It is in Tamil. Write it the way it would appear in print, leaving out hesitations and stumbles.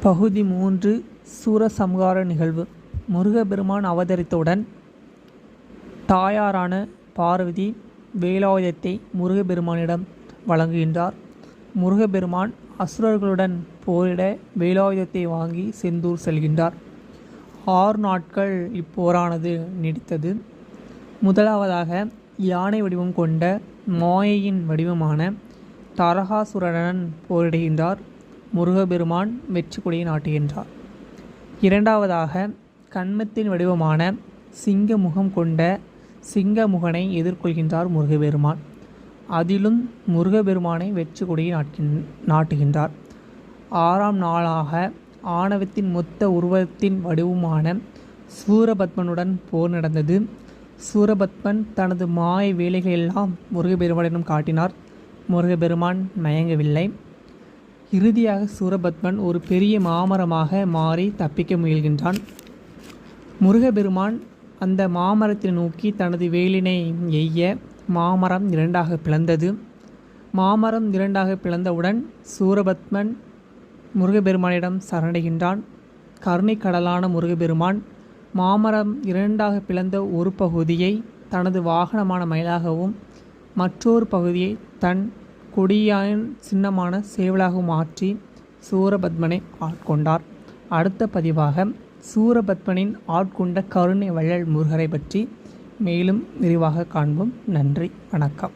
பகுதி 3 சூரசம்ஹார நிகழ்வு. முருகப்பெருமான் அவதரித்தவுடன் தாயாரான பார்வதி வேலாயுதத்தை முருகப்பெருமானிடம் வழங்குகின்றார். முருகப்பெருமான் அசுரர்களுடன் போரிட வேலாயுதத்தை வாங்கி செந்தூர் செல்கின்றார். 6 நாட்கள் இப்போரானது நீடித்தது. முதலாவதாக யானை வடிவம் கொண்ட மாயையின் வடிவமான தாரகாசுரனுடன் போரிடுகின்றார். முருகப்பெருமான் வெற்றி கொடியை நாட்டுகின்றார். இரண்டாவதாக கண்மத்தின் வடிவமான சிங்க முகம் கொண்ட சிங்கமுகனை எதிர்கொள்கின்றார் முருகப்பெருமான். அதிலும் முருகப்பெருமானை வெற்றி கொடியை நாட்டுகின்றார். 6ஆம் நாளாக ஆணவத்தின் மொத்த உருவத்தின் வடிவமான சூரபத்மனுடன் போர் நடந்தது. சூரபத்மன் தனது மாய வேலைகளெல்லாம் முருகப்பெருமானிடம் காட்டினார். முருகப்பெருமான் மயங்கவில்லை. இறுதியாக சூரபத்மன் ஒரு பெரிய மாமரமாக மாறி தப்பிக்க முயல்கின்றான். முருகப்பெருமான் அந்த மாமரத்தை நோக்கி தனது வேலினை எய்ய மாமரம் 2ஆக பிளந்தது. மாமரம் 2ஆக பிளந்தவுடன் சூரபத்மன் முருகப்பெருமானிடம் சரணடைகின்றான். கருணை கடலான முருகப்பெருமான் மாமரம் 2ஆக பிளந்த ஒரு பகுதியை தனது வாகனமான மயிலாகவும் மற்றொரு பகுதியை தன் கொடியின் சின்னமான சேவலாக மாற்றி சூரபத்மனை ஆட்கொண்டார். அடுத்த பதிவாக சூரபத்மனின் ஆட்கொண்ட கருணை வள்ளல் முருகரை பற்றி மேலும் விரிவாக காண்போம். நன்றி, வணக்கம்.